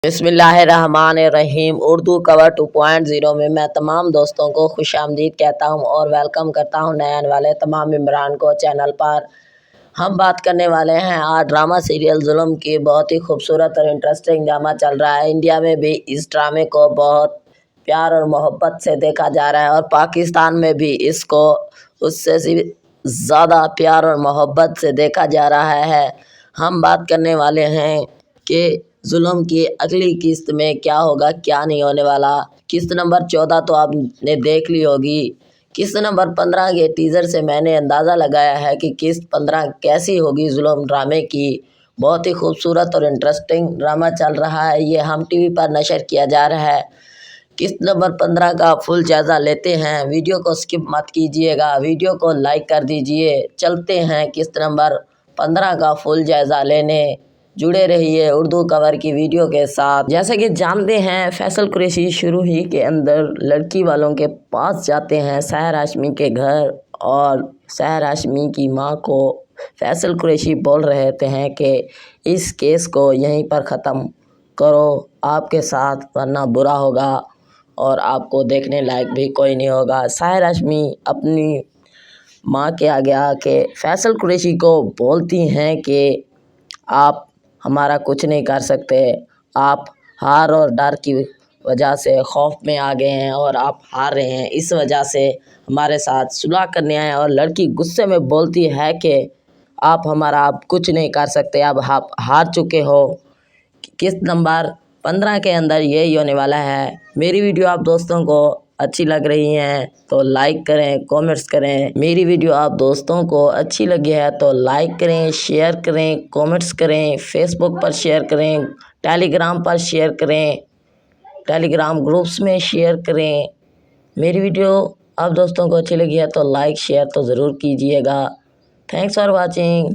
बिस्मिल्लाहिर्रहमानिर्रहीम। उर्दू कवर 2.0 में मैं तमाम दोस्तों को खुश आमदीद कहता हूँ और वेलकम करता हूँ नए आने वाले तमाम मेम्बरान को चैनल पर। हम बात करने वाले हैं आज ड्रामा सीरियल जुल्म की। बहुत ही खूबसूरत और इंटरेस्टिंग ड्रामा चल रहा है। इंडिया में भी इस ड्रामे को बहुत प्यार और मोहब्बत से देखा जा रहा है और पाकिस्तान में भी इसको उससे ज़्यादा प्यार और मोहब्बत से देखा जा रहा है। हम बात करने वाले हैं कि जुल्म की अगली किस्त में क्या होगा, क्या नहीं होने वाला। किस्त नंबर 14 तो आपने देख ली होगी। किस्त नंबर 15 के टीज़र से मैंने अंदाज़ा लगाया है कि किस्त 15 कैसी होगी जुल्म ड्रामे की। बहुत ही खूबसूरत और इंटरेस्टिंग ड्रामा चल रहा है। ये हम टीवी पर नशर किया जा रहा है। किस्त नंबर 15 का फुल जायज़ा लेते हैं। वीडियो को स्किप मत कीजिएगा, वीडियो को लाइक कर दीजिए। चलते हैं किस्त नंबर 15 का फुल जायज़ा लेने। जुड़े रहिए उर्दू कवर की वीडियो के साथ। जैसे कि जानते हैं, फैसल कुरैशी शुरू ही के अंदर लड़की वालों के पास जाते हैं सहर हाशमी के घर और सहर हाशमी की माँ को फैसल कुरैशी बोल रहे हैं कि इस केस को यहीं पर ख़त्म करो आपके साथ, वरना बुरा होगा और आपको देखने लायक भी कोई नहीं होगा। सहर हाशमी अपनी माँ के आगे आके फैसल कुरैशी को बोलती हैं कि आप हमारा कुछ नहीं कर सकते, आप हार और डर की वजह से खौफ में आ गए हैं और आप हार रहे हैं, इस वजह से हमारे साथ सुलह करने आए। और लड़की गुस्से में बोलती है कि आप हमारा अब कुछ नहीं कर सकते, अब आप हार चुके हो। किस्त नंबर 15 के अंदर यही होने वाला है। मेरी वीडियो आप दोस्तों को अच्छी लग रही हैं तो लाइक करें, कमेंट्स करें। मेरी वीडियो आप दोस्तों को अच्छी लगी है तो लाइक करें, शेयर करें, कमेंट्स करें, फेसबुक पर शेयर करें, टेलीग्राम पर शेयर करें, टेलीग्राम ग्रुप्स में शेयर करें। मेरी वीडियो आप दोस्तों को अच्छी लगी है तो लाइक शेयर तो ज़रूर कीजिएगा। Thanks for watching.